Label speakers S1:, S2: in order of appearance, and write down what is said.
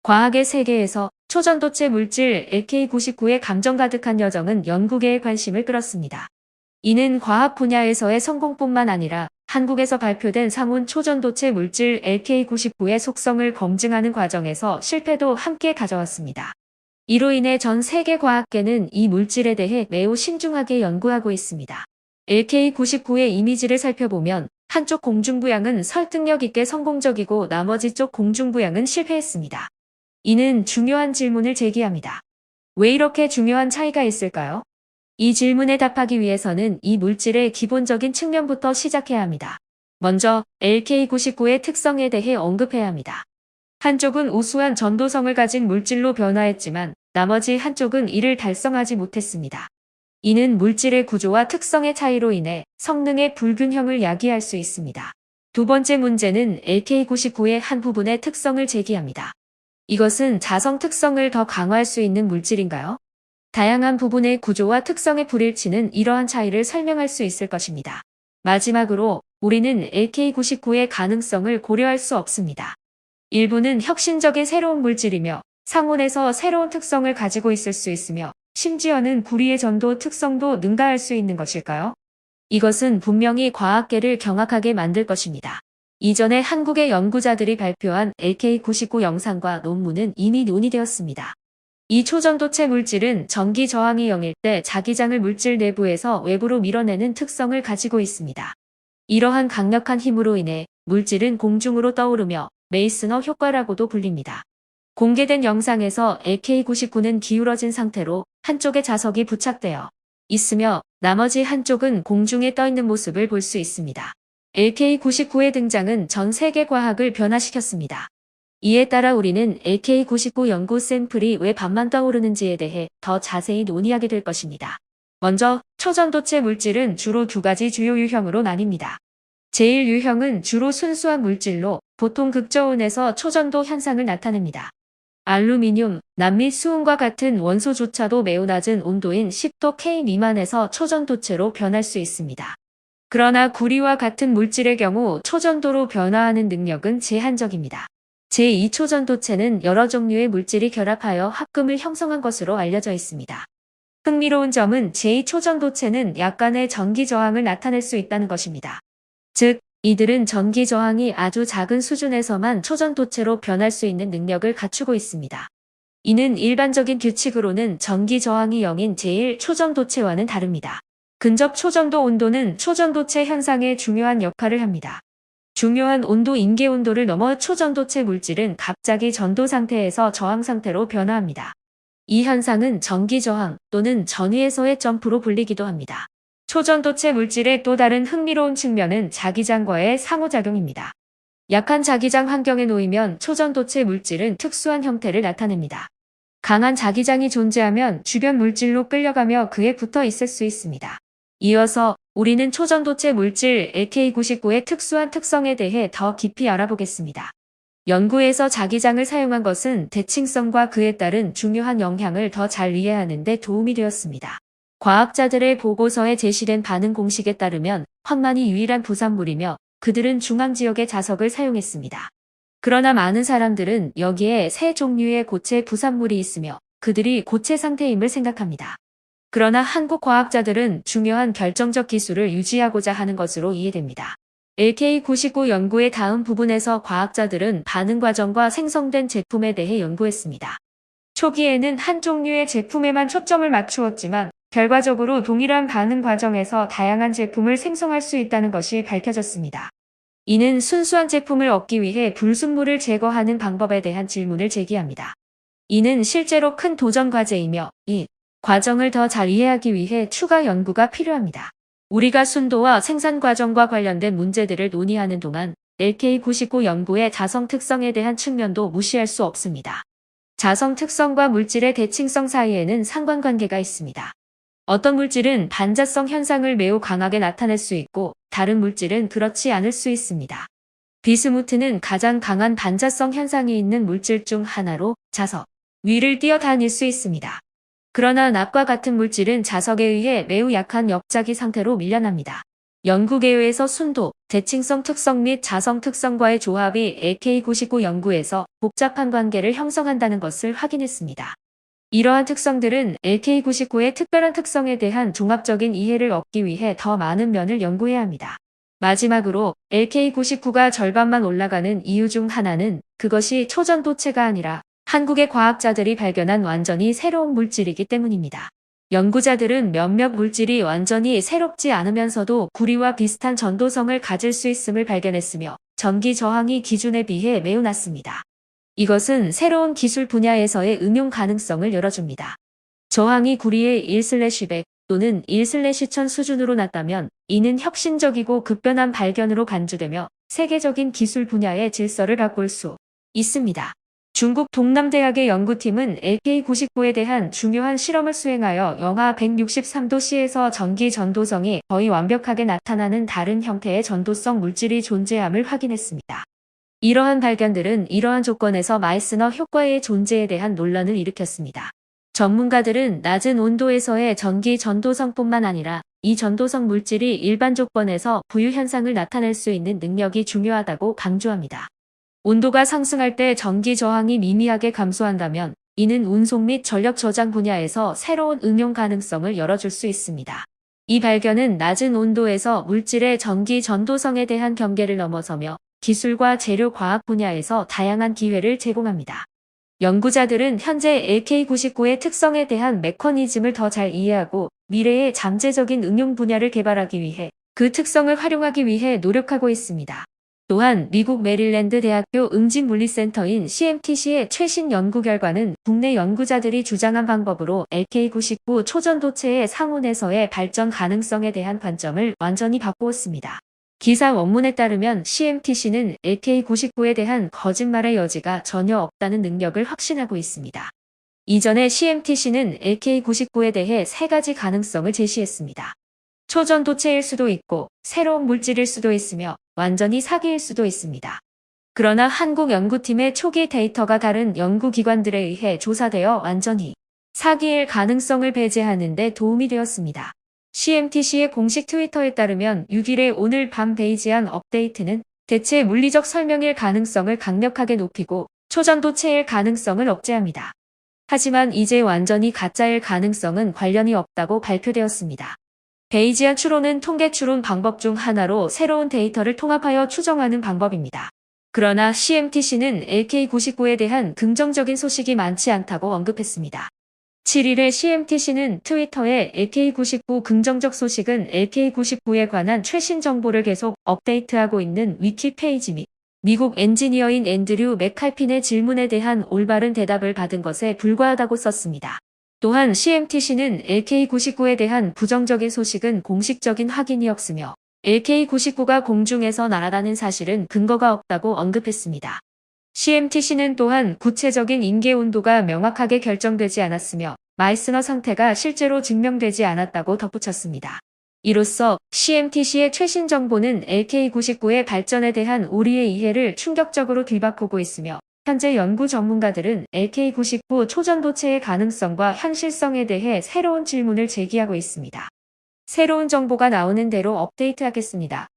S1: 과학의 세계에서 초전도체 물질 LK99의 감정 가득한 여정은 연구계의 관심을 끌었습니다. 이는 과학 분야에서의 성공뿐만 아니라 한국에서 발표된 상온 초전도체 물질 LK99의 속성을 검증하는 과정에서 실패도 함께 가져왔습니다. 이로 인해 전 세계 과학계는 이 물질에 대해 매우 신중하게 연구하고 있습니다. LK99의 이미지를 살펴보면 한쪽 공중부양은 설득력 있게 성공적이고 나머지 쪽 공중부양은 실패했습니다. 이는 중요한 질문을 제기합니다. 왜 이렇게 중요한 차이가 있을까요? 이 질문에 답하기 위해서는 이 물질의 기본적인 측면부터 시작해야 합니다. 먼저 LK99의 특성에 대해 언급해야 합니다. 한쪽은 우수한 전도성을 가진 물질로 변화했지만 나머지 한쪽은 이를 달성하지 못했습니다. 이는 물질의 구조와 특성의 차이로 인해 성능의 불균형을 야기할 수 있습니다. 두 번째 문제는 LK99의 한 부분의 특성을 제기합니다. 이것은 자성 특성을 더 강화할 수 있는 물질인가요? 다양한 부분의 구조와 특성의 불일치는 이러한 차이를 설명할 수 있을 것입니다. 마지막으로 우리는 LK99의 가능성을 고려할 수 없습니다. 일부는 혁신적인 새로운 물질이며 상온에서 새로운 특성을 가지고 있을 수 있으며 심지어는 구리의 전도 특성도 능가할 수 있는 것일까요? 이것은 분명히 과학계를 경악하게 만들 것입니다. 이전에 한국의 연구자들이 발표한 LK99 영상과 논문은 이미 논의되었습니다. 이 초전도체 물질은 전기 저항이 0일 때 자기장을 물질 내부에서 외부로 밀어내는 특성을 가지고 있습니다. 이러한 강력한 힘으로 인해 물질은 공중으로 떠오르며 메이스너 효과라고도 불립니다. 공개된 영상에서 LK99는 기울어진 상태로 한쪽에 자석이 부착되어 있으며 나머지 한쪽은 공중에 떠있는 모습을 볼 수 있습니다. LK99의 등장은 전 세계 과학을 변화시켰습니다. 이에 따라 우리는 LK99 연구 샘플이 왜 반만 떠오르는지에 대해 더 자세히 논의하게 될 것입니다. 먼저 초전도체 물질은 주로 두 가지 주요 유형으로 나뉩니다. 제1유형은 주로 순수한 물질로 보통 극저온에서 초전도 현상을 나타냅니다. 알루미늄, 납 및 수은과 같은 원소조차도 매우 낮은 온도인 10도 K 미만에서 초전도체로 변할 수 있습니다. 그러나 구리와 같은 물질의 경우 초전도로 변화하는 능력은 제한적입니다. 제2초전도체는 여러 종류의 물질이 결합하여 합금을 형성한 것으로 알려져 있습니다. 흥미로운 점은 제2초전도체는 약간의 전기 저항을 나타낼 수 있다는 것입니다. 즉, 이들은 전기 저항이 아주 작은 수준에서만 초전도체로 변할 수 있는 능력을 갖추고 있습니다. 이는 일반적인 규칙으로는 전기 저항이 0인 제1초전도체와는 다릅니다. 근접 초전도 온도는 초전도체 현상에 중요한 역할을 합니다. 중요한 온도 임계 온도를 넘어 초전도체 물질은 갑자기 전도 상태에서 저항 상태로 변화합니다. 이 현상은 전기 저항 또는 전위에서의 점프로 불리기도 합니다. 초전도체 물질의 또 다른 흥미로운 측면은 자기장과의 상호작용입니다. 약한 자기장 환경에 놓이면 초전도체 물질은 특수한 형태를 나타냅니다. 강한 자기장이 존재하면 주변 물질로 끌려가며 그에 붙어 있을 수 있습니다. 이어서 우리는 초전도체 물질 LK99의 특수한 특성에 대해 더 깊이 알아보겠습니다. 연구에서 자기장을 사용한 것은 대칭성과 그에 따른 중요한 영향을 더 잘 이해하는 데 도움이 되었습니다. 과학자들의 보고서에 제시된 반응 공식에 따르면 헛만이 유일한 부산물이며 그들은 중앙지역의 자석을 사용했습니다. 그러나 많은 사람들은 여기에 세 종류의 고체 부산물이 있으며 그들이 고체 상태임을 생각합니다. 그러나 한국 과학자들은 중요한 결정적 기술을 유지하고자 하는 것으로 이해됩니다. LK99 연구의 다음 부분에서 과학자들은 반응 과정과 생성된 제품에 대해 연구했습니다. 초기에는 한 종류의 제품에만 초점을 맞추었지만 결과적으로 동일한 반응 과정에서 다양한 제품을 생성할 수 있다는 것이 밝혀졌습니다. 이는 순수한 제품을 얻기 위해 불순물을 제거하는 방법에 대한 질문을 제기합니다. 이는 실제로 큰 도전 과제이며 이 과정을 더 잘 이해하기 위해 추가 연구가 필요합니다. 우리가 순도와 생산 과정과 관련된 문제들을 논의하는 동안 LK99 연구의 자성 특성에 대한 측면도 무시할 수 없습니다. 자성 특성과 물질의 대칭성 사이에는 상관관계가 있습니다. 어떤 물질은 반자성 현상을 매우 강하게 나타낼 수 있고 다른 물질은 그렇지 않을 수 있습니다. 비스무트는 가장 강한 반자성 현상이 있는 물질 중 하나로 자석 위를 뛰어다닐 수 있습니다. 그러나 납과 같은 물질은 자석에 의해 매우 약한 역자기 상태로 밀려납니다. 연구계열에서 순도, 대칭성 특성 및 자성 특성과의 조합이 LK99 연구에서 복잡한 관계를 형성한다는 것을 확인했습니다. 이러한 특성들은 LK99의 특별한 특성에 대한 종합적인 이해를 얻기 위해 더 많은 면을 연구해야 합니다. 마지막으로 LK99가 절반만 올라가는 이유 중 하나는 그것이 초전도체가 아니라 한국의 과학자들이 발견한 완전히 새로운 물질이기 때문입니다. 연구자들은 몇몇 물질이 완전히 새롭지 않으면서도 구리와 비슷한 전도성을 가질 수 있음을 발견했으며 전기 저항이 기준에 비해 매우 낮습니다. 이것은 새로운 기술 분야에서의 응용 가능성을 열어줍니다. 저항이 구리의 1/100 또는 1/1000 수준으로 낮다면 이는 혁신적이고 급변한 발견으로 간주되며 세계적인 기술 분야의 질서를 바꿀 수 있습니다. 중국 동남대학의 연구팀은 LK99에 대한 중요한 실험을 수행하여 영하 163도씨에서 전기 전도성이 거의 완벽하게 나타나는 다른 형태의 전도성 물질이 존재함을 확인했습니다. 이러한 발견들은 이러한 조건에서 마이스너 효과의 존재에 대한 논란을 일으켰습니다. 전문가들은 낮은 온도에서의 전기 전도성뿐만 아니라 이 전도성 물질이 일반 조건에서 부유 현상을 나타낼 수 있는 능력이 중요하다고 강조합니다. 온도가 상승할 때 전기 저항이 미미하게 감소한다면 이는 운송 및 전력 저장 분야에서 새로운 응용 가능성을 열어줄 수 있습니다. 이 발견은 낮은 온도에서 물질의 전기 전도성에 대한 경계를 넘어서며 기술과 재료 과학 분야에서 다양한 기회를 제공합니다. 연구자들은 현재 LK99의 특성에 대한 메커니즘을 더 잘 이해하고 미래의 잠재적인 응용 분야를 개발하기 위해 그 특성을 활용하기 위해 노력하고 있습니다. 또한 미국 메릴랜드 대학교 응집물리센터인 CMTC의 최신 연구 결과는 국내 연구자들이 주장한 방법으로 LK99 초전도체의 상온에서의 발전 가능성에 대한 관점을 완전히 바꾸었습니다. 기사 원문에 따르면 CMTC는 LK99에 대한 거짓말의 여지가 전혀 없다는 능력을 확신하고 있습니다. 이전에 CMTC는 LK99에 대해 세 가지 가능성을 제시했습니다. 초전도체일 수도 있고 새로운 물질일 수도 있으며 완전히 사기일 수도 있습니다. 그러나 한국 연구팀의 초기 데이터가 다른 연구기관들에 의해 조사되어 완전히 사기일 가능성을 배제하는 데 도움이 되었습니다. CMTC의 공식 트위터에 따르면 6일에 오늘 밤 베이지안 업데이트는 대체 물리적 설명일 가능성을 강력하게 높이고 초전도체일 가능성을 억제합니다. 하지만 이제 완전히 가짜일 가능성은 관련이 없다고 발표되었습니다. 베이지안 추론은 통계 추론 방법 중 하나로 새로운 데이터를 통합하여 추정하는 방법입니다. 그러나 CMTC는 LK99에 대한 긍정적인 소식이 많지 않다고 언급했습니다. 7일에 CMTC는 트위터에 LK99 긍정적 소식은 LK99에 관한 최신 정보를 계속 업데이트하고 있는 위키 페이지 및 미국 엔지니어인 앤드류 맥칼핀의 질문에 대한 올바른 대답을 받은 것에 불과하다고 썼습니다. 또한 CMTC는 LK99에 대한 부정적인 소식은 공식적인 확인이 없으며 LK99가 공중에서 날아다닌 사실은 근거가 없다고 언급했습니다. CMTC는 또한 구체적인 인계 온도가 명확하게 결정되지 않았으며 마이스너 상태가 실제로 증명되지 않았다고 덧붙였습니다. 이로써 CMTC의 최신 정보는 LK99의 발전에 대한 우리의 이해를 충격적으로 뒤바꾸고 있으며 현재 연구 전문가들은 LK99 초전도체의 가능성과 현실성에 대해 새로운 질문을 제기하고 있습니다. 새로운 정보가 나오는 대로 업데이트하겠습니다.